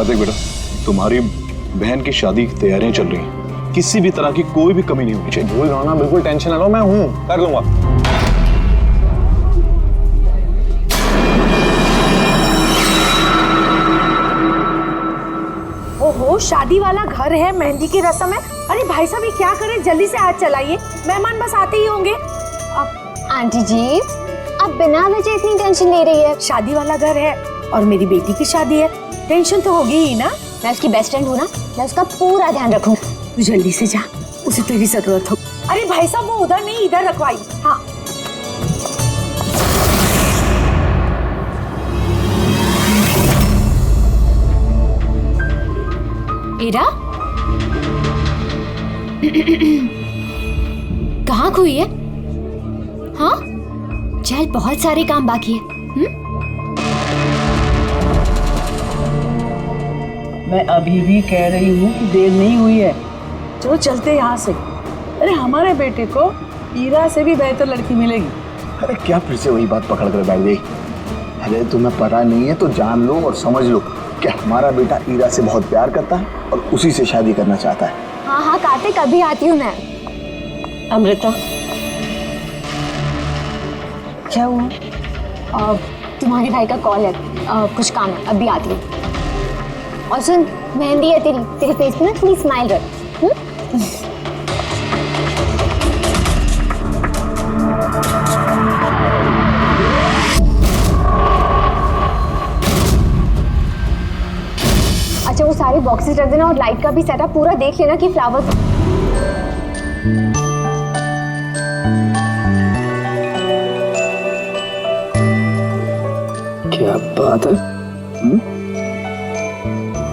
कार्तिक बेटा, तुम्हारी बहन की शादी की तैयारियां चल रही हैं, किसी भी तरह की कोई भी कमी नहीं होनी चाहिए। भूल रहा ना, बिल्कुल टेंशन ना लो, मैं हूँ, कर लूंगा। ओहो, शादी वाला घर है, मेहंदी की रस्म है। अरे भाई साहब ये क्या करें, जल्दी से हाथ चलाइए, मेहमान बस आते ही होंगे। अब आंटी जी आप बिना वजह इतनी टेंशन ले रही है। शादी वाला घर है और मेरी बेटी की शादी है, टेंशन तो होगी ही ना। मैं उसकी बेस्ट फ्रेंड हूँ ना, मैं उसका पूरा ध्यान रखूंगी। तू जल्दी से जा, उसे तेरी जरूरत हो। अरे भाई साहब वो उधर नहीं इधर रखवाई। हाँ इरा कहाँ खोई है? हाँ चल, बहुत सारे काम बाकी है। मैं अभी भी कह रही हूँ कि देर नहीं हुई है। चलो चलते यहाँ से। अरे हमारे बेटे को ईरा से भी बेहतर लड़की मिलेगी। अरे क्या फिर से वही बात पकड़ कर बैठ गई? अरे तुम्हें पता नहीं है तो जान लो और समझ लो कि हमारा बेटा ईरा से बहुत प्यार करता है और उसी से शादी करना चाहता है। हाँ हाँ कार्तिक, अभी आती हूँ मैं। अमृता क्या हुआ? तुम्हारे भाई का कॉल है, कुछ काम है, अभी आती हूँ। और सुन, मेहंदी है तेरे फेस पे ना, थोड़ी स्माइल रख। अच्छा वो सारे बॉक्सेस रख देना और लाइट का भी सेटअप पूरा देख लेना कि फ्लावर्स। क्या बात है,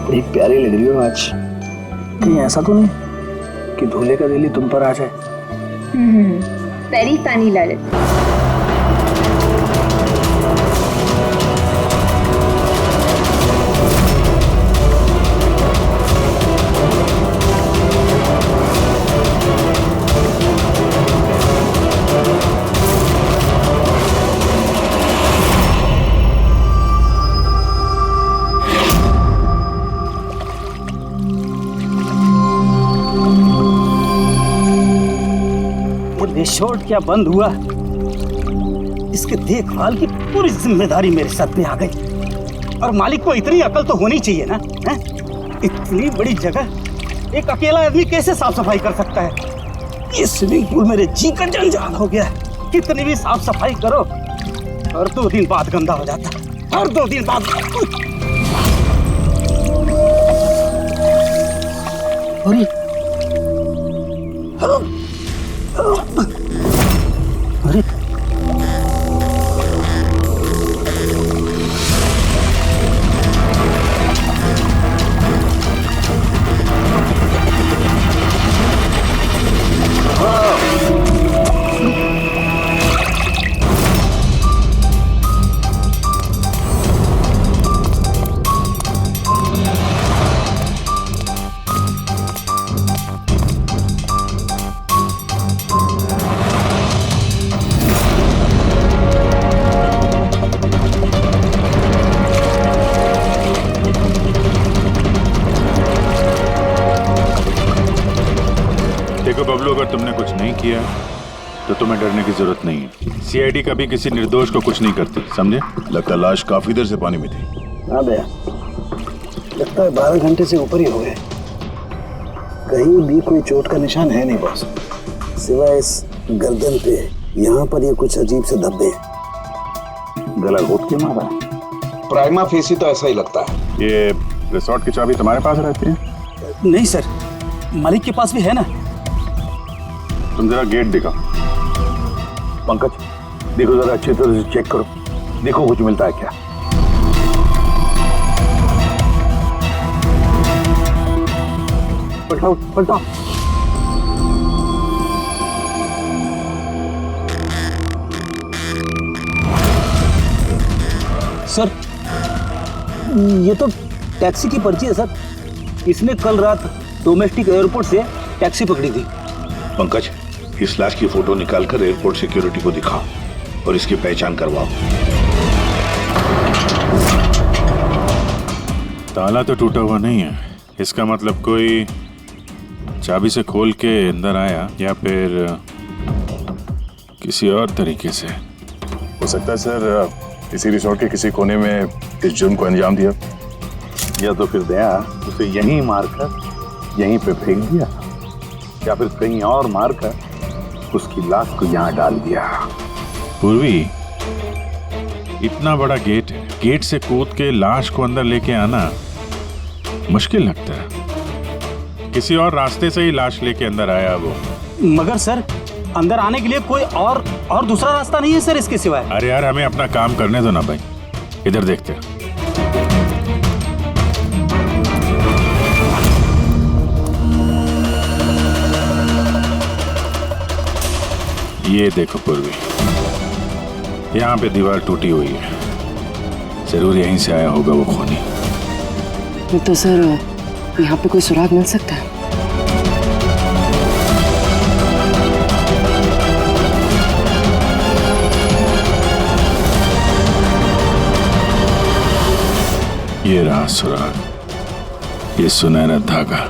बड़ी प्यारी लग रही हो आज। कहीं ऐसा तो नहीं कि दूल्हे का दिल ही तुम पर आ जाए? Very funny Lalit. रिसोर्ट क्या बंद हुआ? इसके देखभाल की पूरी जिम्मेदारी मेरे सर पे आ गई। और मालिक को इतनी अकल तो होनी चाहिए ना, है? इतनी बड़ी जगह एक अकेला आदमी कैसे साफ सफाई कर सकता है? ये स्विमिंग पूल मेरे जी का जंजाल हो गया है। कितनी भी साफ सफाई करो हर 2 दिन बाद गंदा हो जाता है, हर 2 दिन बाद। अरे देखो बबलू, अगर तुमने कुछ नहीं किया तो तुम्हें डरने की जरूरत नहीं है। सीआईडी कभी किसी निर्दोष को कुछ नहीं करती, समझे? लगता लाश काफी देर से पानी में थी। हाँ भैया, लगता है 12 घंटे से ऊपर ही हो गए। कहीं भी कोई चोट का निशान है नहीं बॉस, सिवाय इस गर्दन पे। यहाँ पर ये कुछ अजीब से धब्बे हैं। गला घोट के मारा? प्राइमा फेसी तो ऐसा ही लगता है। ये रिसोर्ट की चाबी तुम्हारे पास रहती है? नहीं सर, मालिक के पास भी है ना। तुम जरा गेट दिखाओ। पंकज देखो जरा अच्छी तरह से चेक करो, देखो कुछ मिलता है क्या। पलटाओ पलटाओ। सर ये तो टैक्सी की पर्ची है सर। इसने कल रात डोमेस्टिक एयरपोर्ट से टैक्सी पकड़ी थी। पंकज, इस लाश की फोटो निकालकर एयरपोर्ट सिक्योरिटी को दिखाओ और इसकी पहचान करवाओ। ताला तो टूटा हुआ नहीं है, इसका मतलब कोई चाबी से खोल के अंदर आया या फिर किसी और तरीके से। हो सकता है सर किसी रिसोर्ट के किसी कोने में इस जुर्म को अंजाम दिया, या तो फिर दया उसे यहीं मारकर यहीं पे फेंक दिया, या फिर कहीं और मारकर उसकी लाश को यहाँ डाल दिया। पूर्वी, इतना बड़ा गेट है, गेट से कूद के लाश को अंदर लेके आना मुश्किल लगता है। किसी और रास्ते से ही लाश लेके अंदर आया वो। मगर सर अंदर आने के लिए कोई और दूसरा रास्ता नहीं है सर इसके सिवाय। अरे यार, हमें अपना काम करने दो ना भाई, इधर देखते हैं। ये देखो पूर्वी, यहाँ पे दीवार टूटी हुई है, जरूर यहीं से आया होगा वो खूनी। तो सर यहाँ पे कोई सुराग मिल सकता है? ये रहा सुराग, ये सुनहरा धागा।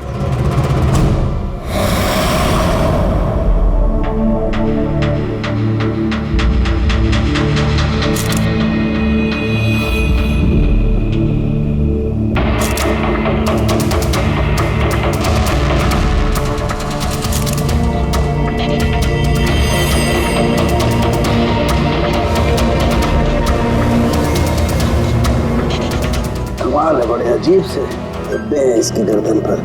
कमाल है, बड़े अजीब से धब्बे हैं इसकी गर्दन पर।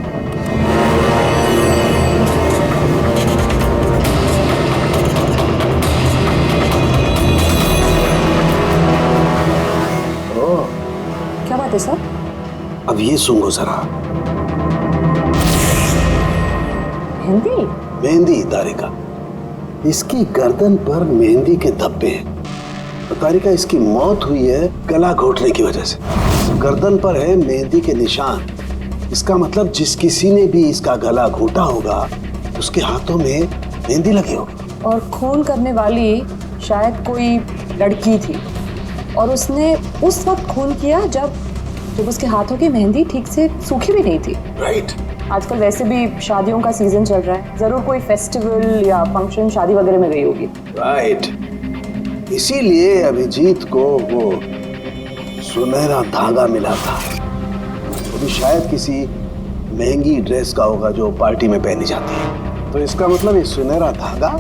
क्या बात है सर? अब ये सुनो जरा। हिंदी? मेहंदी तारिका, इसकी गर्दन पर मेहंदी के धब्बे हैं। तारिका, इसकी मौत हुई है गला घोटने की वजह से। गर्दन पर है मेहंदी के निशान, इसका मतलब जिस किसी ने भी इसका गला घोटा होगा उसके हाथों में मेहंदी लगी होगी। और खून करने वाली शायद कोई लड़की थी और उसने उस वक्त खून किया जब उसके हाथों की मेहंदी ठीक से सूखी भी नहीं थी। राइट। आजकल वैसे भी शादियों का सीजन चल रहा है, जरूर कोई फेस्टिवल या फंक्शन शादी वगैरह में गई होगी। राइट, इसीलिए अभिजीत को वो सुनहरा धागा मिला था। वो भी शायद किसी महंगी ड्रेस का होगा जो पार्टी में पहनी जाती है। तो इसका मतलब ये सुनहरा धागा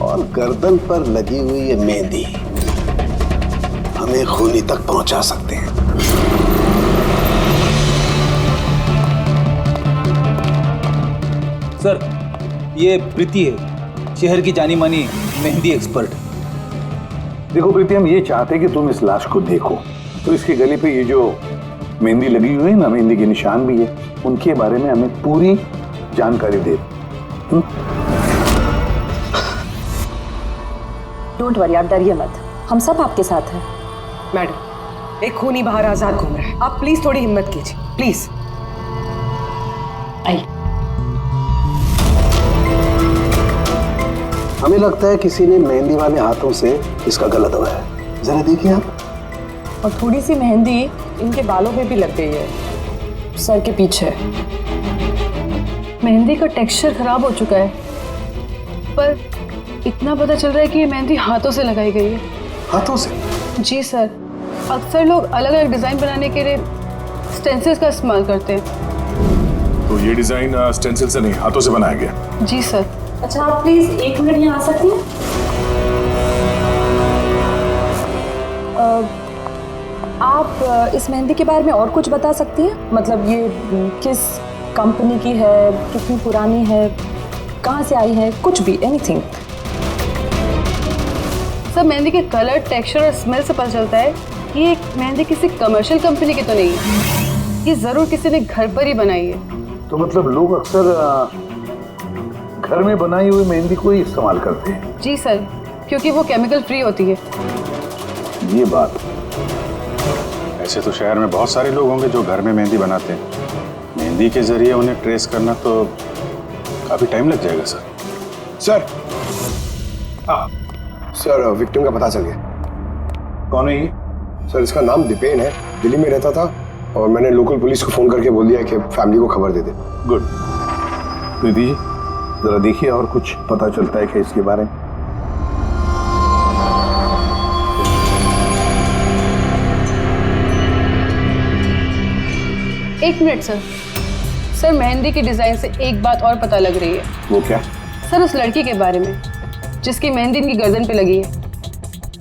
और गर्दन पर लगी हुई ये मेहंदी हमें खूनी तक पहुंचा सकते हैं। सर, ये प्रीति है, शहर की जानी मानी मेहंदी एक्सपर्ट। देखो प्रीति, हम ये चाहते कि तुम इस लाश को देखो, तो इसके गले पे ये जो मेहंदी लगी हुई है ना, मेहंदी के निशान भी है, उनके बारे में हमें पूरी जानकारी दे। डोंट वरी, आप डरिए मत, हम सब आपके साथ हैं। मैडम, एक खूनी बाहर आजाद घूम रहा है, आप प्लीज थोड़ी हिम्मत कीजिए, प्लीज। आई। हमें लगता है किसी ने मेहंदी वाले हाथों से इसका गला दबाया है। जरा देखिए आप। और थोड़ी सी मेहंदी इनके बालों पे भी लग गई है, सर के पीछे। मेहंदी का टेक्सचर खराब हो चुका है, पर इतना पता चल रहा है कि ये मेहंदी हाथों से लगाई गई है। हाथों से? जी सर, अक्सर लोग अलग अलग डिजाइन बनाने के लिए स्टेंसिल्स का इस्तेमाल करते हैं। तो ये डिजाइन स्टेंसिल से नहीं, हाथों से बनाया गया। जी सर। अच्छा, आप प्लीज 1 मिनट यहाँ आ सकती हैं? आप इस मेहंदी के बारे में और कुछ बता सकती हैं? मतलब ये किस कंपनी की है, कितनी पुरानी है, कहाँ से आई है, कुछ भी, एनीथिंग। सर, मेहंदी के कलर, टेक्सचर और स्मेल से पता चलता है कि ये मेहंदी किसी कमर्शियल कंपनी की तो नहीं है, ये जरूर किसी ने घर पर ही बनाई है। तो मतलब लोग अक्सर घर में बनाई हुई मेहंदी को ही इस्तेमाल करते हैं। जी सर, क्योंकि वो केमिकल फ्री होती है। ये बात। ऐसे तो शहर में बहुत सारे लोग होंगे जो घर में मेहंदी बनाते हैं, मेहंदी के जरिए उन्हें ट्रेस करना तो काफी टाइम लग जाएगा सर। सर, सर विक्टिम का पता चल गया। कौन है ये? सर, इसका नाम दीपेन है, दिल्ली में रहता था, और मैंने लोकल पुलिस को फोन करके बोल दिया कि फैमिली को खबर दे दे। गुड। प्रीति जी जरा देखिए और कुछ पता चलता है क्या इसके बारे में? एक मिनट सर। सर मेहंदी की डिजाइन से एक बात और पता लग रही है। वो क्या? सर उस लड़की के बारे में जिसकी मेहंदी इनकी गर्दन पे लगी है,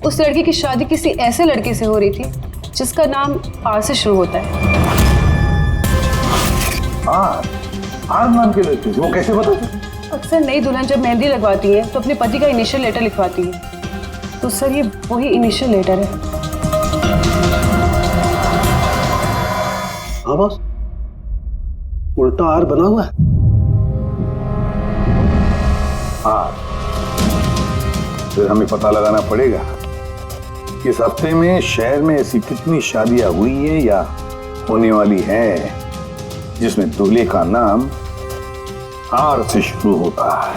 उस लड़की की शादी किसी ऐसे लड़के से हो रही थी जिसका नाम आर से शुरू होता है। आर नाम के लड़के? वो कैसे पता चला? अक्सर नई दुल्हन जब मेहंदी लगवाती है तो अपने पति का इनिशियल लेटर लिखवाती है, तो सर ये वही इनिशियल लेटर है। हाँ बॉस, उल्टा आर बना हुआ है। हाँ, फिर हमें पता लगाना पड़ेगा कि इस हफ्ते में शहर में ऐसी कितनी शादियां हुई हैं या होने वाली हैं जिसमें दूल्हे का नाम आर से शुरू होता है।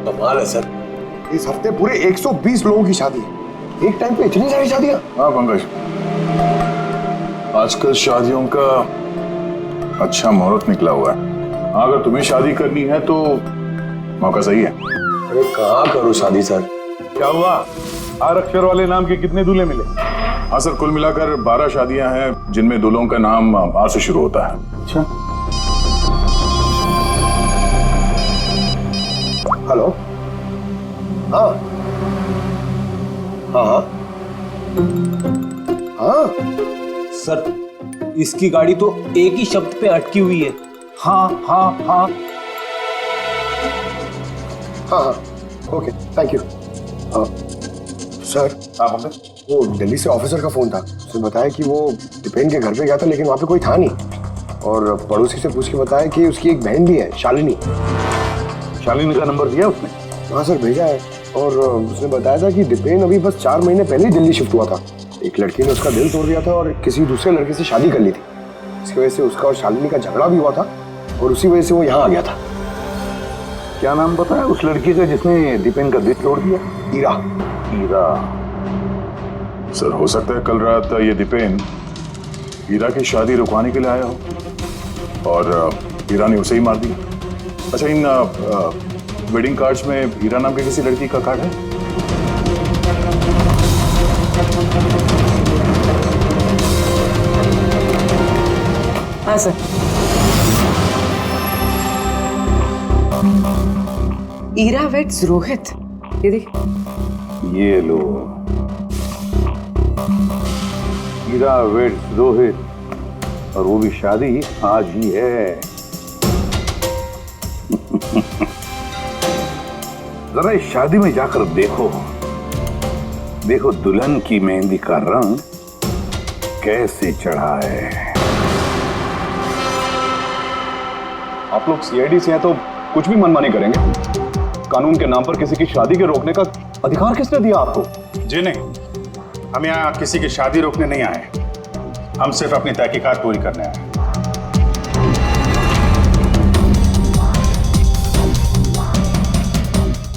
कमाल है सर, इस हफ्ते पूरे 120 लोगों की शादी है। एक टाइम पे इतनी सारी शादियां? हाँ पंकज, आजकल शादियों का अच्छा मुहूर्त निकला हुआ है। अगर तुम्हें शादी करनी है तो मौका सही है। अरे कहाँ करूँ शादी सर? क्या हुआ? आर अक्षर वाले नाम के कितने दूल्हे मिले? हाँ सर, कुल मिलाकर 12 शादियां हैं जिनमें दूल्हों का नाम आर से शुरू होता है। अच्छा। हेलो। हाँ हाँ हाँ हाँ सर इसकी गाड़ी तो एक ही शब्द पे अटकी हुई है। हाँ हाँ हाँ हाँ हाँ ओके थैंक यू। सर वो दिल्ली से ऑफिसर का फोन था, उसने बताया कि वो दीपेन के घर पे गया था लेकिन वहाँ पे कोई था नहीं, और पड़ोसी से पूछ के बताया कि उसकी एक बहन भी है, शालिनी। शालिनी का नंबर दिया उसने? हाँ सर भेजा है, और उसने बताया था कि दीपेन अभी बस 4 महीने पहले ही दिल्ली शिफ्ट हुआ था। एक लड़की ने उसका दिल तोड़ दिया था और किसी दूसरे लड़के से शादी कर ली थी। इसकी वजह से उसका और शालिनी का झगड़ा भी हुआ था और उसी वजह से वो यहाँ आ गया था। क्या नाम बताया उस लड़की का जिसने दीपेन का दिल तोड़ दिया? ईरा। ईरा। सर हो सकता है कल रात ये दीपेन हीरा की शादी रुकवाने के लिए आया हो और हीरा ने उसे ही मार दिया। अच्छा, इन वेडिंग कार्ड्स में हीरा नाम की किसी लड़की का कार्ड है? हाँ सर। ईरा वेट्स रोहित, ये देख। ये लो, हीरा वेट्स रोहित, और वो भी शादी आज ही है। जरा इस शादी में जाकर देखो, देखो दुल्हन की मेहंदी का रंग कैसे चढ़ा है। आप लोग सीआईडी से हैं तो कुछ भी मनमानी करेंगे? कानून के नाम पर किसी की शादी के रोकने का अधिकार किसने दिया आपको? जी नहीं, हम यहाँ किसी की शादी रोकने नहीं आए, हम सिर्फ अपनी तहकीकात पूरी करने आए।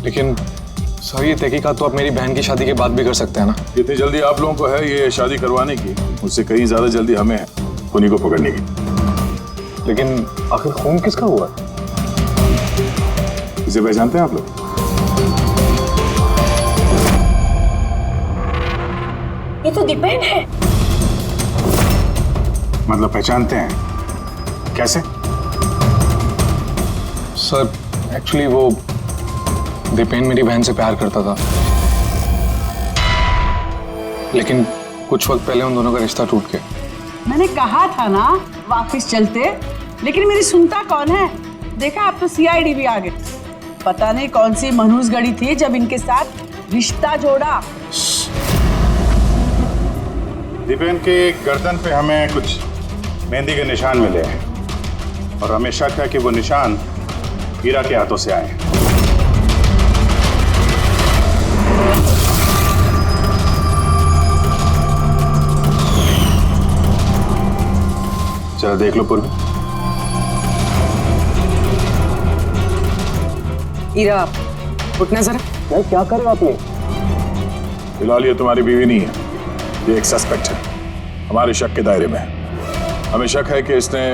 लेकिन सर ये तहकीकात तो आप मेरी बहन की शादी के बाद भी कर सकते हैं ना? जितनी जल्दी आप लोगों को है ये शादी करवाने की, उससे कहीं ज्यादा जल्दी हमें है खूनी को पकड़ने की। लेकिन आखिर खून किसका हुआ? इसे पहचानते हैं आप लोग? ये तो दीपेन है। मतलब पहचानते हैं? कैसे? सर एक्चुअली वो दीपेन मेरी बहन से प्यार करता था, लेकिन कुछ वक्त पहले उन दोनों का रिश्ता टूट गया। मैंने कहा था ना वापस चलते, लेकिन मेरी सुनता कौन है? देखा अब तो सीआईडी भी आ गए। पता नहीं कौन सी मनहूस गड़ी थी जब इनके साथ रिश्ता जोड़ा। दीपेन के गर्दन पे हमें कुछ मेहंदी के निशान मिले हैं और हमें शक है कि वो निशान हीरा के हाथों से आए। चलो देख लो पूर्वी। ईरा उठना जरा। यार क्या कर रहे हो आप ये? फिलहाल ये तुम्हारी बीवी नहीं है, ये एक सस्पेक्ट है, हमारे शक के दायरे में है। हमें शक है कि इसने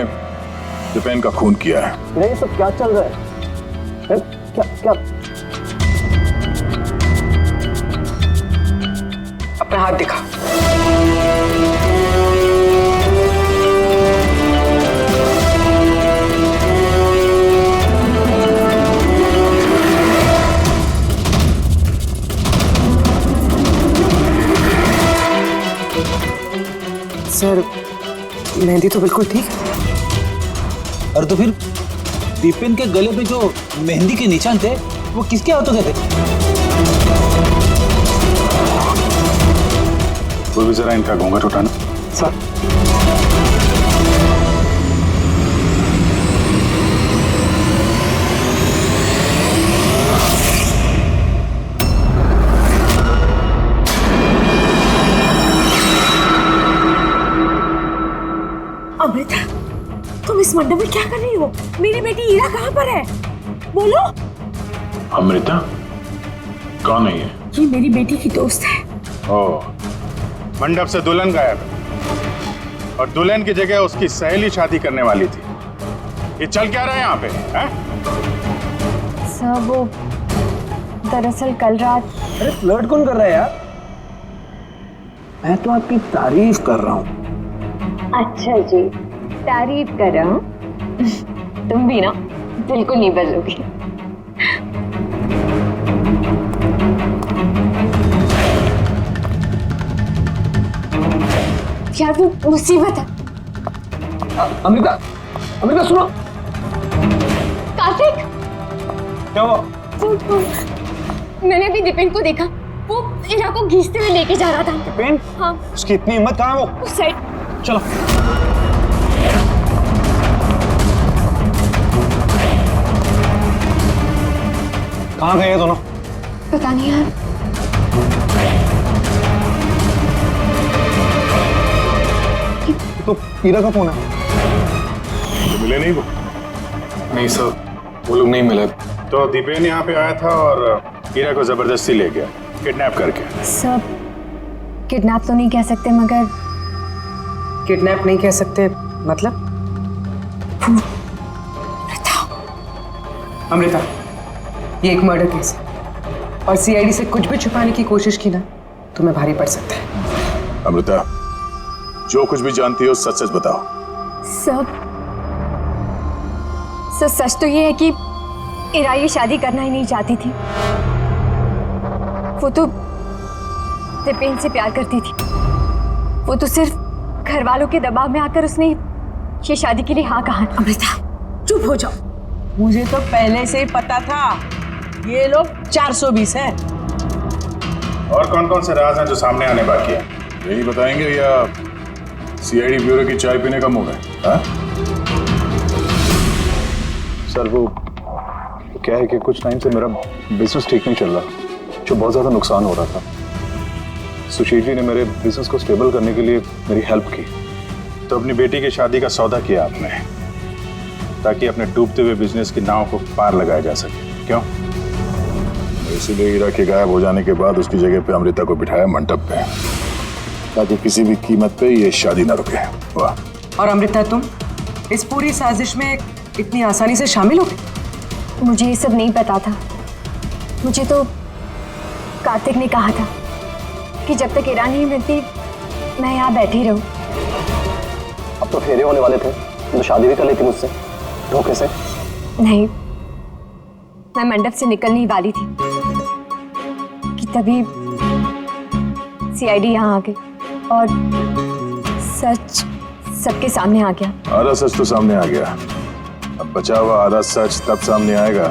दीपेन का खून किया है। ये सब क्या चल रहा है? क्या क्या? अपना हाथ दिखा। सर मेहंदी तो बिल्कुल ठीक है। और तो फिर दीपेन के गले पे जो मेहंदी के निशान थे वो किसके हाथों के थे? वो भी जरा इनका घूंघट उठाना। सर अमृता, तुम इस मंडप में क्या कर रही हो? मेरी बेटी ईरा कहाँ पर है? बोलो। अमृता कौन है ये? ये मेरी बेटी की दोस्त है। ओह, मंडप से दुल्हन गायब है और दुल्हन की जगह उसकी सहेली शादी करने वाली थी। ये चल क्या रहा है यहाँ पे? हैं? सर वो दरअसल कल रात। अरे फ्लर्ट कौन कर रहा है यार? मैं तो आपकी तारीफ कर रहा हूँ। अच्छा जी, तारीफ कर रहा हूँ। तुम भी ना बिल्कुल नहीं बदलोगे। यार वो मुसीबत है। अमृता, अमृता सुनो। कार्तिक, क्या हुआ? मैंने अभी दीपेन को देखा, वो ईरा को घींचते हुए लेके जा रहा था। दीपेन? हाँ। उसकी इतनी हिम्मत कहाँ है वो? उस साइड। चलो। कहाँ गए दोनों? पता नहीं यार। तो ईरा का फोन है। तो मिले नहीं वो? नहीं सर, वो लोग नहीं मिले। तो दीपेन यहाँ पे आया था और ईरा को जबरदस्ती ले गया, किडनैप करके। सब किडनैप तो नहीं कह सकते, मगर किडनैप नहीं कह सकते मतलब? अमृता, ये एक मर्डर केस है और सीआईडी से कुछ भी छुपाने की कोशिश की ना तो मैं भारी पड़ सकता है। अमृता, जो कुछ भी जानती हो सच सच बताओ। सब सच तो ये है कि ईरा ये शादी करना ही नहीं चाहती थी। वो तो दीपेन से प्यार करती थी। वो तो सिर्फ घर वालों के दबाव में आकर उसने ये शादी के लिए हाँ कहा। अमृता चुप हो जाओ। मुझे तो पहले से ही पता था ये लोग 420 हैं। और कौन कौन से राज हैं जो सामने आने बाकी हैं? यही बताएंगे या सीआईडी ब्यूरो की चाय पीने का मूड है? सर वो क्या है कि कुछ टाइम से मेरा बिजनेस ठीक नहीं चल रहा, जो बहुत ज़्यादा नुकसान हो रहा था। सुशील जी ने मेरे बिजनेस को स्टेबल करने के लिए मेरी हेल्प की। तो अपनी बेटी की शादी का सौदा किया आपने, ताकि अपने डूबते हुए बिजनेस की नाव को पार लगाया जा सके, क्यों? इसीलिए ईरा के गायब हो जाने के बाद उसकी जगह पे अमृता को बिठाया मंडप पे, ताकि किसी भी कीमत पे ये शादी ना रुके। वाह। और अमृता, तुम इस पूरी साजिश में इतनी आसानी से शामिल हो गई? मुझे ये सब नहीं पता था। मुझे तो कार्तिक ने कहा था कि जब तक ईरा नहीं मिलती मैं यहाँ बैठी रहूं। अब तो फेरे होने वाले थे, तो शादी भी कर लेती मुझसे धोखे से। नहीं, मैं मंडप से निकलने वाली थी कि तभी सीआईडी यहाँ आ गई और सच सबके सामने आ गया। आधा सच तो सामने आ गया, अब बचा हुआ आधा सच तब सामने आएगा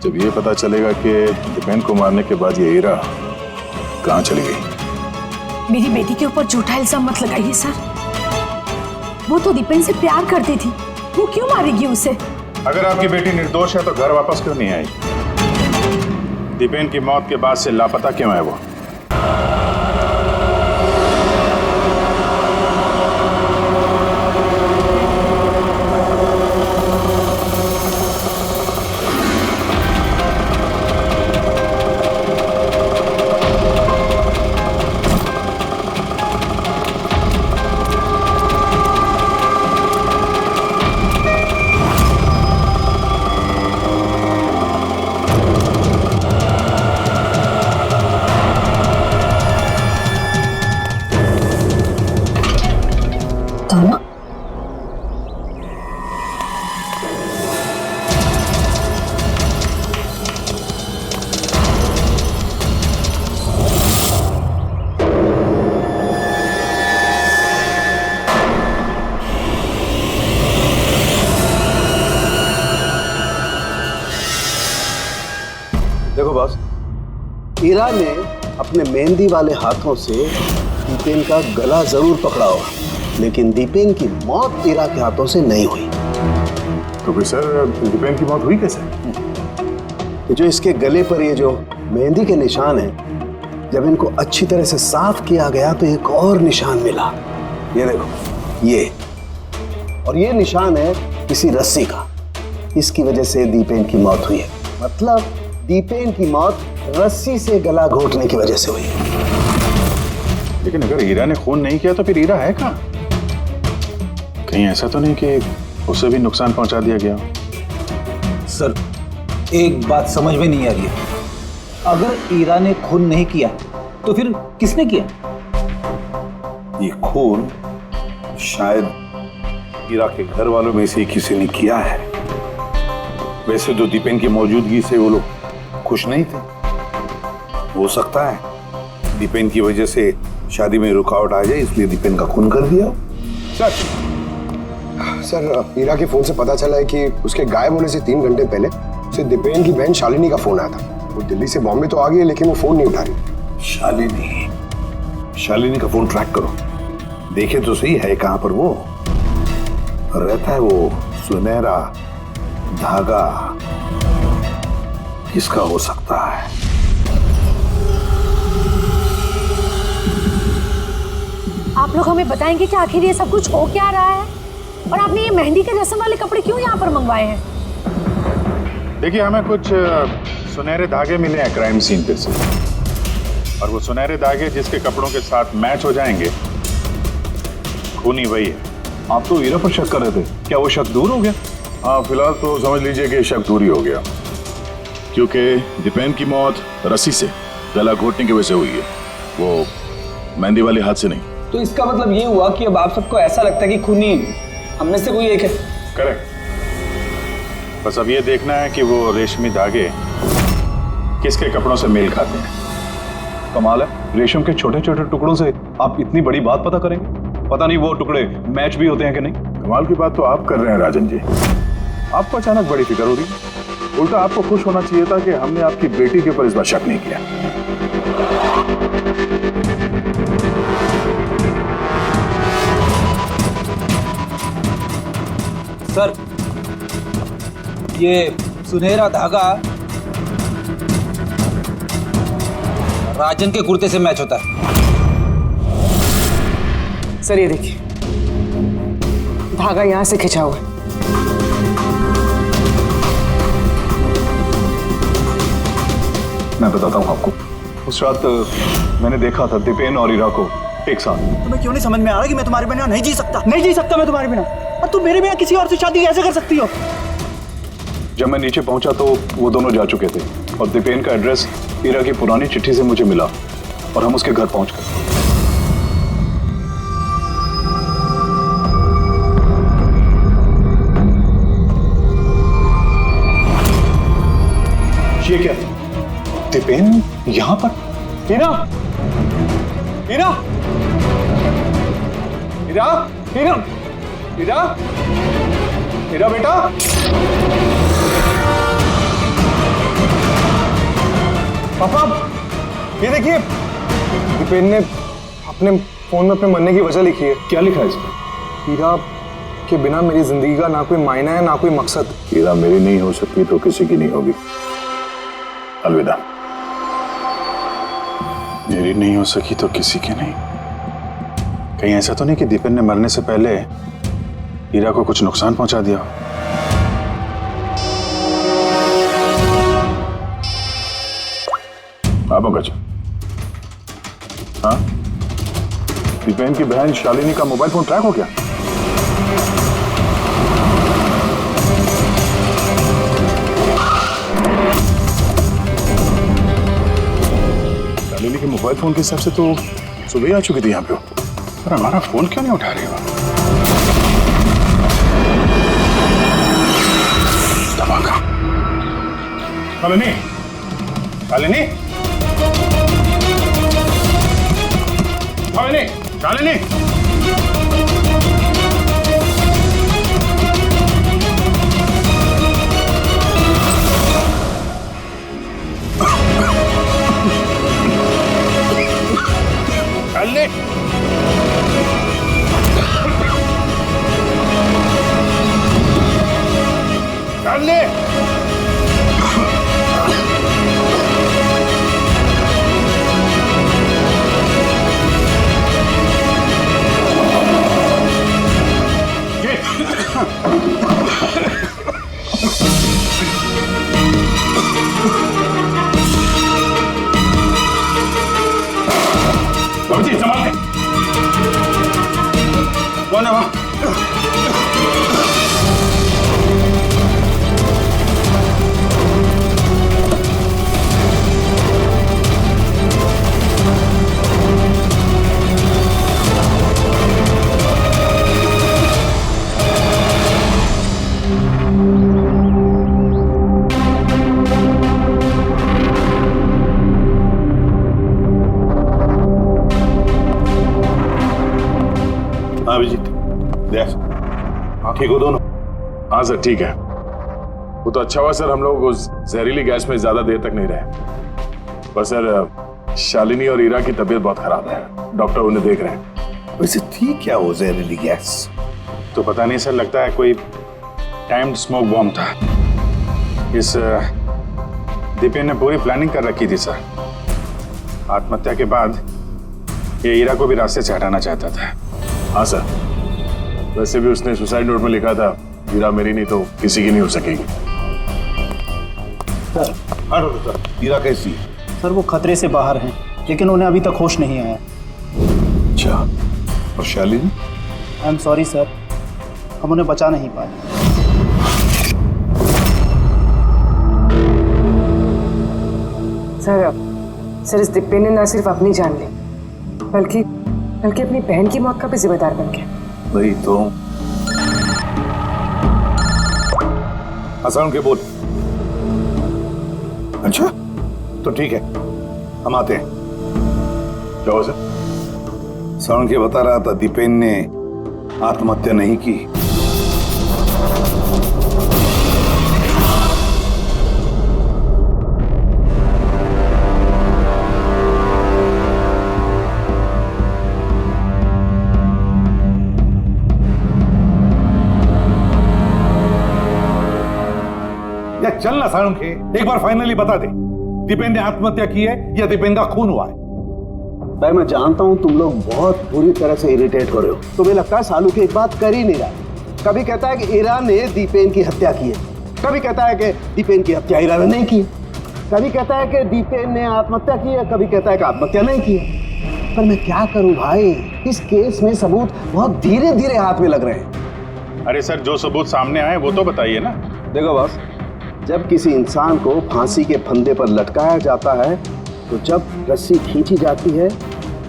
जब ये पता चलेगा कि दीपेन को मारने के बाद ये ईरा कहाँ चली गई। मेरी बेटी के ऊपर झूठा इल्जाम मत लगाइए सर। वो तो दीपेन से प्यार करती थी, वो क्यों मारेगी उसे? अगर आपकी बेटी निर्दोष है तो घर वापस क्यों नहीं आई? दीपेन की मौत के बाद से लापता क्यों है वो? हीरा ने अपने मेहंदी वाले हाथों से दीपेन का गला जरूर पकड़ा होगा, लेकिन दीपेन की मौत हीरा के हाथों से नहीं हुई। तो फिर सर दीपेन की मौत हुई कैसे? जो इसके गले पर ये जो मेहंदी के निशान हैं, जब इनको अच्छी तरह से साफ किया गया तो एक और निशान मिला। ये देखो, ये और ये निशान है किसी रस्सी का। इसकी वजह से दीपेन की मौत हुई है। मतलब दीपेन की मौत रस्सी से गला घोटने की वजह से हुई है। लेकिन अगर हीरा ने खून नहीं किया तो फिर हीरा है कहाँ? कहीं ऐसा तो नहीं कि उसे भी नुकसान पहुंचा दिया गया? सर एक बात समझ में नहीं आ रही है, अगर हीरा ने खून नहीं किया तो फिर किसने किया? ये खून शायद हीरा के घर वालों में से किसी ने किया है। वैसे तो दीपेन की मौजूदगी से वो लोग खुश नहीं थे। हो सकता है दीपेन की वजह से शादी में रुकावट आ जाए, इसलिए दीपेन का खून कर दिया। सर हीरा के फोन से पता चला है कि उसके गायब होने से 3 घंटे पहले उसे दीपेन की बहन शालिनी का फोन आया था। वो दिल्ली से बॉम्बे तो आ गई है, लेकिन वो फोन नहीं उठा रही। शालिनी का फोन ट्रैक करो, देखे तो सही है कहां पर वो रहता है। वो सुनहरा धागा किसका हो सकता है? आप लोग हमें बताएंगे कि आखिर ये सब कुछ हो क्या रहा है, और आपने ये मेहंदी के रस्म वाले कपड़े क्यों यहाँ पर मंगवाए हैं? देखिए, हमें कुछ सुनहरे धागे मिले हैं क्राइम सीन पे से, और वो सुनहरे धागे जिसके कपड़ों के साथ मैच हो जाएंगे, खूनी वही है। आप तो हीरा पर शक कर रहे थे, क्या वो शक दूर हो गया? हाँ, फिलहाल तो समझ लीजिए कि शक दूर ही हो गया, क्योंकि दीपेन की मौत रस्सी से गला घोटने की वजह से हुई है, वो मेहंदी वाले हाथ से नहीं। तो इसका मतलब ये हुआ कि अब आप सबको ऐसा लगता है कि खूनी हम में से कोई एक है? करेक्ट। बस अब ये देखना है कि वो रेशमी धागे किसके कपड़ों से मेल खाते हैं। कमाल है, रेशम के छोटे छोटे टुकड़ों से आप इतनी बड़ी बात पता करेंगे? पता नहीं वो टुकड़े मैच भी होते हैं कि नहीं। कमाल की बात तो आप कर रहे हैं राजन जी, आपको अचानक बड़ी फिक्र हो रही है। उल्टा आपको खुश होना चाहिए था कि हमने आपकी बेटी के ऊपर इस बार शक नहीं किया। सर ये सुनहरा धागा राजन के कुर्ते से मैच होता है। सर ये देखिए, धागा यहां से खिंचा हुआ है। मैं बताता हूँ आपको, उस रात मैंने देखा था दीपेन और हीरा को एक साथ। तुम्हें क्यों नहीं समझ में आ रहा कि मैं तुम्हारे बिना नहीं जी सकता? नहीं जी सकता मैं तुम्हारे बिना, और तुम मेरे बिना किसी और से शादी कैसे कर सकती हो? जब मैं नीचे पहुंचा तो वो दोनों जा चुके थे, और दीपेन का एड्रेस हीरा की पुरानी चिट्ठी से मुझे मिला, और हम उसके घर पहुंच गए। ये क्या? दीपेन यहां पर? हीरा, हीरा, हीरा, हीरा, हीरा, हीरा बेटा। पापा ये देखिए, दीपेन ने अपने फोन में अपने मरने की वजह लिखी है। क्या लिखा है इसमें? हीरा के बिना मेरी जिंदगी का ना कोई मायना है ना कोई मकसद। हीरा मेरी नहीं हो सकती तो किसी की नहीं होगी। अलविदा। मेरी नहीं हो सकी तो किसी की नहीं। कहीं ऐसा तो नहीं कि दीपेन ने मरने से पहले हीरा को कुछ नुकसान पहुंचा दिया? आप गज। हाँ, दीपेन की बहन शालिनी का मोबाइल फोन ट्रैक हो गया? शालिनी के मोबाइल फोन के हिसाब से तो सुबह ही आ चुकी थी यहाँ पे, पर हमारा फोन क्यों नहीं उठा रही हो? धमाका। शालिनी, शालिनी, शालिनी, शालिनी। जान ले। बाबूजी संभाल के। कौन है वहां? हाँ अभिजीत, देख ठीक हो दोनों? हाँ सर ठीक है। वो तो अच्छा हुआ सर हम लोग उस जहरीली गैस में ज्यादा देर तक नहीं रहे। पर सर शालिनी और ईरा की तबीयत बहुत खराब है, डॉक्टर उन्हें देख रहे हैं। वैसे थी क्या वो जहरीली गैस? तो पता नहीं सर, लगता है कोई टाइम्ड स्मोक बॉम्ब था। इस दीपेन ने पूरी प्लानिंग कर रखी थी सर। आत्महत्या के बाद ये ईरा को भी रास्ते से हटाना चाहता था। हाँ सर, वैसे भी उसने सुसाइड नोट में लिखा था हीरा मेरी नहीं तो किसी की नहीं हो सकेगी। सर हीरा कैसी है? सर वो खतरे से बाहर हैं, लेकिन उन्हें अभी तक होश नहीं आया। अच्छा, और Shalini? I am sorry sir, हम उन्हें बचा नहीं पाए। सर इस दीपेन ने न सिर्फ अपनी जान ली बल्कि अपनी बहन की मौत का भी जिम्मेदार बन गया। वही तो। हसन के बोल। अच्छा तो ठीक है, हम आते हैं। क्या हो सर? सरण के बता रहा था दीपेन ने आत्महत्या नहीं की। या चल ना सारुण के, एक बार फाइनली बता दे, दीपेन ने आत्महत्या की है या दीपेन का खून हुआ है? भाई मैं जानता हूं तुम लोग बहुत बुरी तरह से इरिटेट हो रहे हो। तुम्हें लगता है सालू की एक बात कर ही नहीं रहा। कभी कहता है कि ईरा ने दीपेन की हत्या की है, कभी कहता है कि दीपेन की हत्या ईरा ने नहीं की, कभी कहता है कि दीपेन ने आत्महत्या की है, कभी कहता है कि आत्महत्या नहीं की है। पर मैं क्या करूं भाई, इस केस में सबूत बहुत धीरे धीरे हाथ में लग रहे हैं। अरे सर, जो सबूत सामने आए वो तो बताइए ना। देखो बॉस, जब किसी इंसान को फांसी के फंदे पर लटकाया जाता है तो जब रस्सी खींची जाती है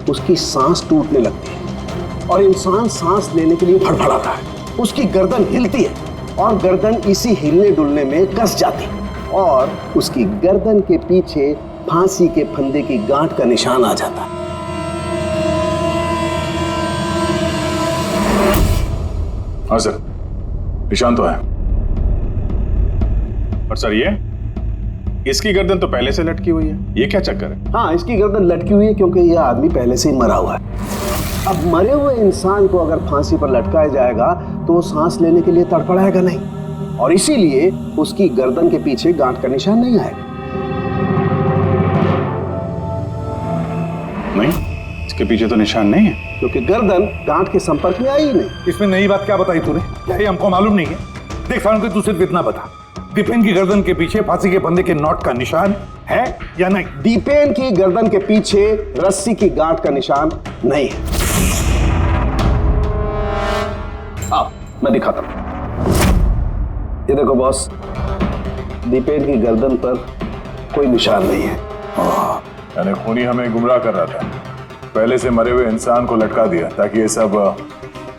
उसकी सांस टूटने लगती है और इंसान सांस लेने के लिए फड़फड़ाता है। उसकी गर्दन हिलती है और गर्दन इसी हिलने डुलने में कस जाती है और उसकी गर्दन के पीछे फांसी के फंदे की गांठ का निशान आ जाता है। हाँ सर, निशान तो है। और सर ये इसकी गर्दन तो पहले से लटकी हुई है, ये क्या चक्कर है? हाँ, इसकी गर्दन लटकी हुई है क्योंकि यह आदमी पहले से ही मरा हुआ है। अब मरे हुए इंसान को अगर फांसी पर लटकाया जाएगा तो वो सांस लेने के लिए तड़फड़ाएगा नहीं और इसीलिए उसकी गर्दन के पीछे गांठ का निशान नहीं आएगा। नहीं, इसके पीछे तो निशान नहीं है क्योंकि गर्दन गांठ के संपर्क में आई ही नहीं। इसमें नई बात क्या बताई तूने? क्या ये हमको मालूम नहीं है? देख सारुण के, तू सिर्फ इतना बता, दीपेन की गर्दन के पीछे फांसी के फंदे के नॉट का निशान है या नहीं? दीपेन की गर्दन के पीछे रस्सी की गांठ का निशान नहीं है। अब मैं दिखाता हूं। ये देखो बॉस, दीपेन की गर्दन पर कोई निशान नहीं है। यानी खूनी हमें गुमराह कर रहा था, पहले से मरे हुए इंसान को लटका दिया ताकि ये सब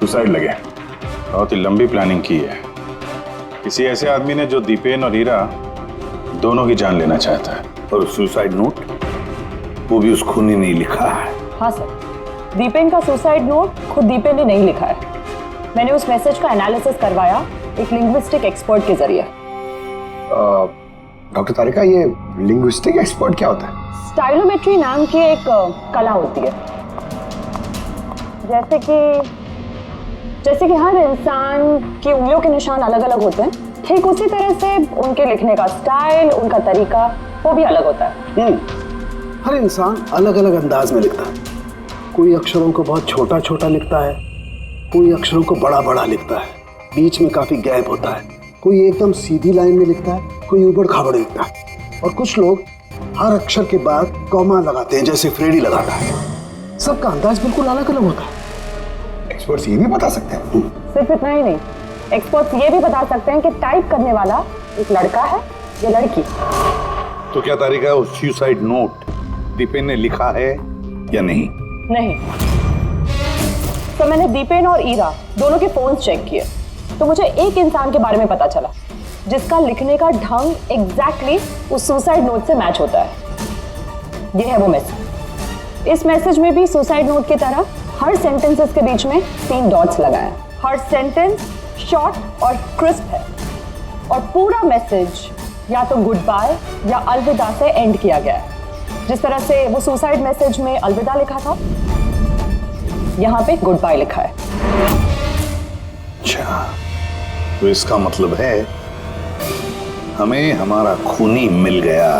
सुसाइड लगे। बहुत ही लंबी प्लानिंग की है किसी ऐसे आदमी ने जो दीपेन और हीरा दोनों की जान लेना चाहता है। और सुसाइड नोट वो भी उस खूनी ने लिखा है। हाँ सर, दीपेन का सुसाइड नोट खुद दीपेन ने नहीं लिखा है। मैंने उस मैसेज का एनालिसिस करवाया एक लिंग्विस्टिक एक्सपर्ट के जरिए। डॉक्टर तारिका, ये लिंग्विस्टिक एक्सपर्ट क्या होता है? स्टाइलोमेट्री नाम की एक कला होती है। जैसे कि जैसे कि हर इंसान की उंगलियों के निशान अलग अलग होते हैं, ठीक उसी तरह से उनके लिखने का स्टाइल, उनका तरीका वो भी अलग होता है। हर इंसान अलग अलग अंदाज में लिखता है। कोई अक्षरों को बहुत छोटा छोटा लिखता है, कोई अक्षरों को बड़ा बड़ा लिखता है, बीच में काफी गैप होता है। कोई एकदम सीधी लाइन में लिखता है, कोई ऊबड़ खाबड़ लिखता है, और कुछ लोग हर अक्षर के बाद कॉमा लगाते हैं, जैसे फ्रेडी लगाता है। सबका अंदाज बिल्कुल अलग अलग होता है। एक्सपर्ट्स ये भी बता सकते हैं? सिर्फ इतना ही नहीं, एक्सपर्ट्स ये भी बता सकते हैं कि टाइप करने वाला एक लड़का है या लड़की। तो क्या तारीख है उस सुसाइड नोट दीपेन ने लिखा है या नहीं? नहीं। तो मैंने दीपेन और ईरा दोनों के फोन चेक किए, तो मुझे एक इंसान के बारे में पता चला जिसका लिखने का ढंग एग्जैक्टली उस सुसाइड नोट से मैच होता है। ये है वो मैसेज। इस मैसेज में भी सुसाइड नोट की तरह हर सेंटेंसेस के बीच में 3 डॉट्स लगाए। हर सेंटेंस शॉर्ट और क्रिस्प है, और पूरा मैसेज या तो गुड बाय या अलविदा से एंड किया गया है। जिस तरह से वो सुसाइड मैसेज में अलविदा लिखा था, यहाँ पे गुड बाय लिखा है। अच्छा, तो इसका मतलब है हमें हमारा खूनी मिल गया।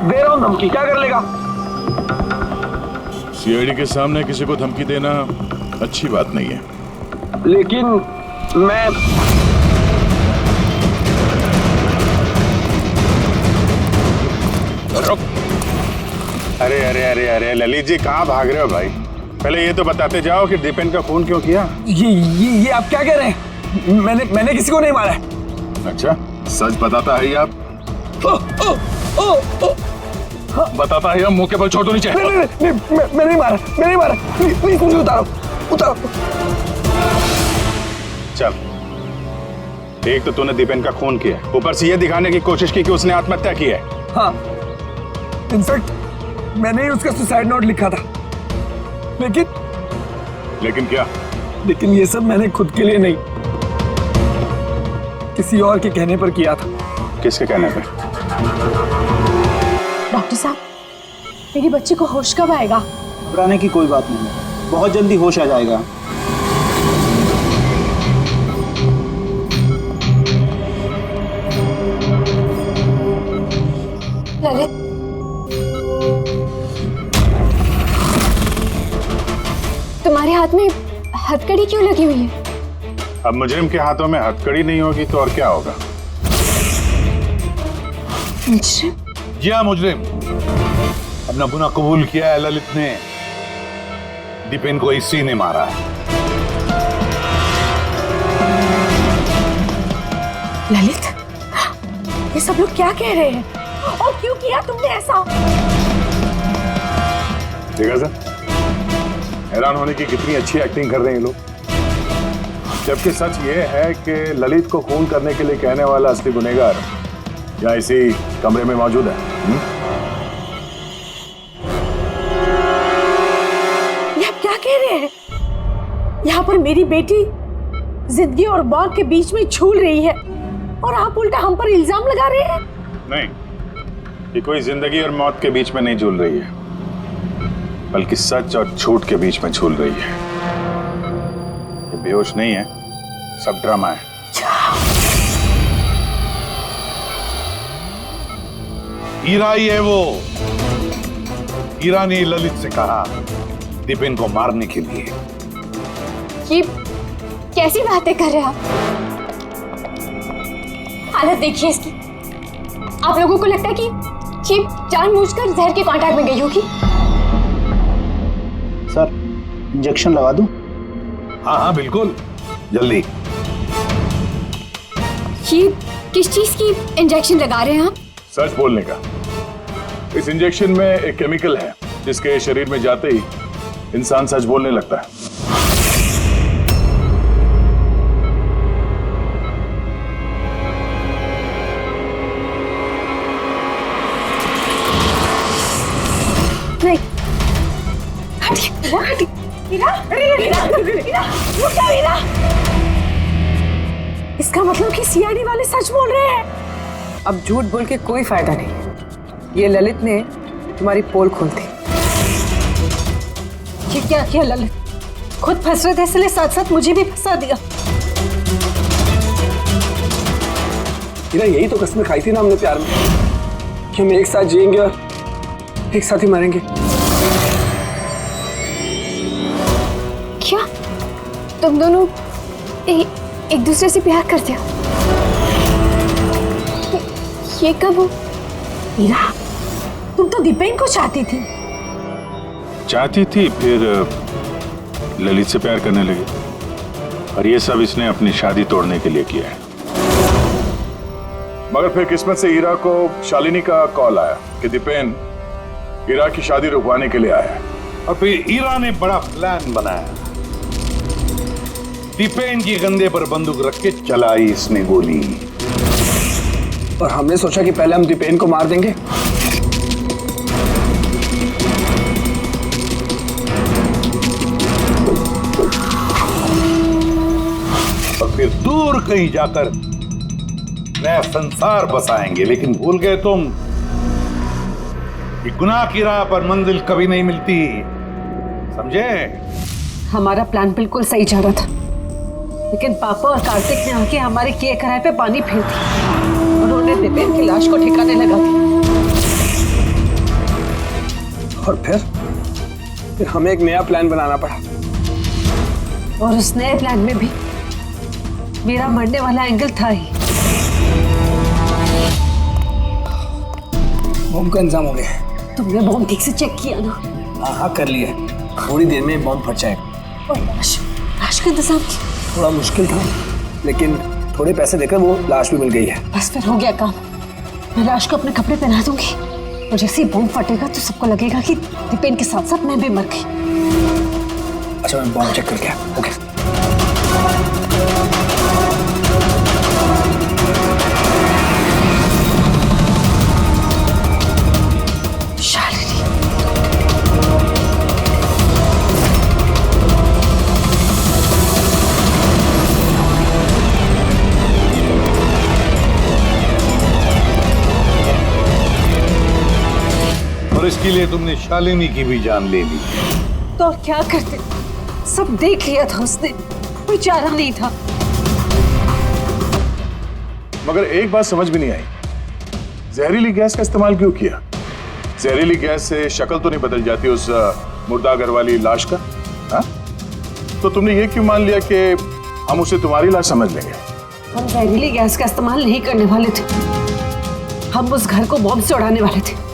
दे रहा हूं धमकी, क्या कर लेगा? सीआईडी के सामने किसी को धमकी देना अच्छी बात नहीं है। लेकिन मैं अरे अरे अरे अरे ललित जी, कहाँ भाग रहे हो भाई? पहले ये तो बताते जाओ कि दीपेन का खून क्यों किया? ये आप क्या कह रहे हैं? मैंने किसी को नहीं मारा है। अच्छा, सच बताता है आप? बताता है, मुंह के बल छोड़ो नीचे। नहीं, मैं नहीं मारा। प्लीज मुझे उतारो। चल, एक तो तूने दीपेन का खून किया, ऊपर से ये दिखाने की कोशिश की कि उसने आत्महत्या की है। हाँ, इनफैक्ट मैंने ही उसका सुसाइड नोट लिखा था। लेकिन क्या? लेकिन ये सब मैंने खुद के लिए नहीं, किसी और के कहने पर किया था। किसके कहने पर? डॉक्टर साहब, मेरी बच्ची को होश कब आएगा? घबराने की कोई बात नहीं है, बहुत जल्दी होश आ जाएगा। ललित, तुम्हारे हाथ में हथकड़ी क्यों लगी हुई है? अब मुजरिम के हाथों में हथकड़ी नहीं होगी तो और क्या होगा? मुजरिम? जी हाँ, मुजरिम। अपना गुनाह कबूल किया है ललित ने। दीपेन को इसी ने मारा है। ललित, ये सब लोग क्या कह रहे हैं और क्यों किया तुमने ऐसा? देखा सर, हैरान होने की कितनी अच्छी एक्टिंग कर रहे हैं ये लोग। जबकि सच ये है कि ललित को खून करने के लिए कहने वाला असली गुनहगार या इसी कमरे में मौजूद है। ये आप क्या कह रहे हैं? यहाँ पर मेरी बेटी जिंदगी और मौत के बीच में झूल रही है और आप उल्टा हम पर इल्जाम लगा रहे हैं। नहीं, ये कोई जिंदगी और मौत के बीच में नहीं झूल रही है, बल्कि सच और झूठ के बीच में झूल रही है। ये बेहोश नहीं है, सब ड्रामा है। हीरा ही है वो। हीरा ने ललित से कहा दीपेन को मारने के लिए। ये कैसी बातें कर रहे हैं आप? हालत देखिए इसकी। आप लोगों को लगता है कि ये जानबूझकर जहर के कांटेक्ट में गई होगी? सर, इंजेक्शन लगा दूं? हाँ हाँ बिल्कुल, जल्दी। ये किस चीज की इंजेक्शन लगा रहे हैं आप? सच बोलने का। इस इंजेक्शन में एक केमिकल है जिसके शरीर में जाते ही इंसान सच बोलने लगता है। नहीं, हटिए, हीरा, हीरा, हीरा, रुक जाओ हीरा। इसका मतलब कि सीआईडी वाले सच बोल रहे हैं। अब झूठ बोल के कोई फायदा नहीं। ये ललित ने तुम्हारी पोल खोल दी। ये क्या किया ललित? खुद फंस रहे थे इसलिए साथ साथ मुझे भी फंसा दिया। यही तो कसमें खाई थी ना हमने प्यार में कि हम एक साथ जिएंगे और एक साथ ही मरेंगे। क्या तुम दोनों एक दूसरे से प्यार करते हो? ये कब हो? हीरा, तुम तो दीपेन को चाहती थी, फिर ललित से प्यार करने लगी। और ये सब इसने अपनी शादी तोड़ने के लिए किया है। मगर फिर किस्मत से हीरा को शालिनी का कॉल आया कि दीपेन हीरा की शादी रुकवाने के लिए आया है। और फिर हीरा ने बड़ा प्लान बनाया। दीपेन की कंधे पर बंदूक रख के चलाई इसने गोली। और हमने सोचा कि पहले हम दीपेन को मार देंगे, और फिर दूर कहीं जाकर नया संसार बसाएंगे। लेकिन भूल गए तुम कि गुनाह की राह पर मंजिल कभी नहीं मिलती, समझे? हमारा प्लान बिल्कुल सही जा रहा था, लेकिन पापा और कार्तिक ने आके हमारे किए कराए पे पानी फेर दिया। उन्होंने दीपेन की लाश को ठिकाने लगा दिया। और फिर हमें एक नया प्लान बनाना पड़ा। और उस नए प्लान में भी मेरा मरने वाला एंगल था ही। बम का इंतजाम हो गया। तुमने बम ठीक से चेक किया ना? हाँ कर लिया। थोड़ी देर में बम फट जाएगा। और लाश का इंतजाम किया? थोड़ा मुश्किल था, लेकिन थोड़े पैसे देकर वो लाश भी मिल गई है। बस फिर हो गया काम। मैं लाश को अपने कपड़े पहना दूंगी और जैसे ही बम फटेगा तो सबको लगेगा कि दीपेन के साथ साथ मैं भी मर गई। अच्छा, मैं बम चेक करके आया। ओके। इसके लिए तुमने शालिनी की भी जान ले ली। तो और क्या करते? सब देख लिया था उसने, कोई चारा नहीं था। मगर एक बात समझ में नहीं आई, जहरीली गैस का इस्तेमाल क्यों किया? जहरीली गैस से शक्ल तो नहीं बदल जाती उस मुर्दा घर वाली लाश का? हा? तो तुमने ये क्यों मान लिया कि हम उसे तुम्हारी लाश समझ लेंगे? हम जहरीली गैस का इस्तेमाल नहीं करने वाले थे। हम उस घर को बॉम्ब से उड़ाने वाले थे।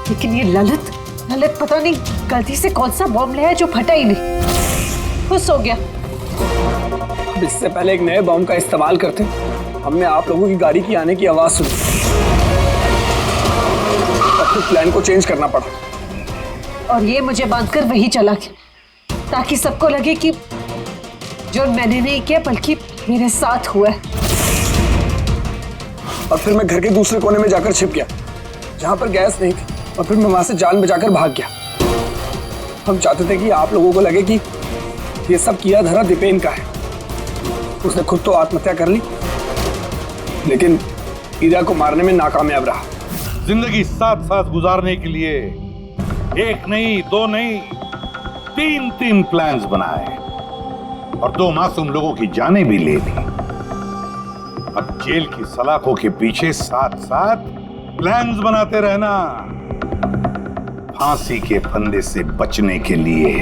लेकिन ये ललित पता नहीं गलती से कौन सा बॉम्ब ले आया जो फटा ही नहीं। खुश हो गया। इससे पहले एक नए बॉम्ब का इस्तेमाल करते हमने आप लोगों की गाड़ी की आने की आवाज सुनी। अब तो प्लान को चेंज करना पड़ा। और ये मुझे बांधकर वही चला गया ताकि सबको लगे कि जो मैंने नहीं किया बल्कि मेरे साथ हुआ है। और फिर मैं घर के दूसरे कोने में जाकर छिप गया जहां पर गैस नहीं थी, और फिर मैं वहां से जान बचाकर भाग गया। हम चाहते थे कि आप लोगों को लगे कि ये सब किया धरा दीपेन का है। उसने खुद तो आत्महत्या कर ली, लेकिन हीरा को मारने में नाकामयाब रहा। जिंदगी साथ साथ गुजारने के लिए एक नहीं, दो नहीं, तीन प्लान्स बनाए और 2 मासूम लोगों की जानें भी ले ली। अब जेल की सलाखों के पीछे साथ साथ प्लान्स बनाते रहना, फांसी के फंदे से बचने के लिए।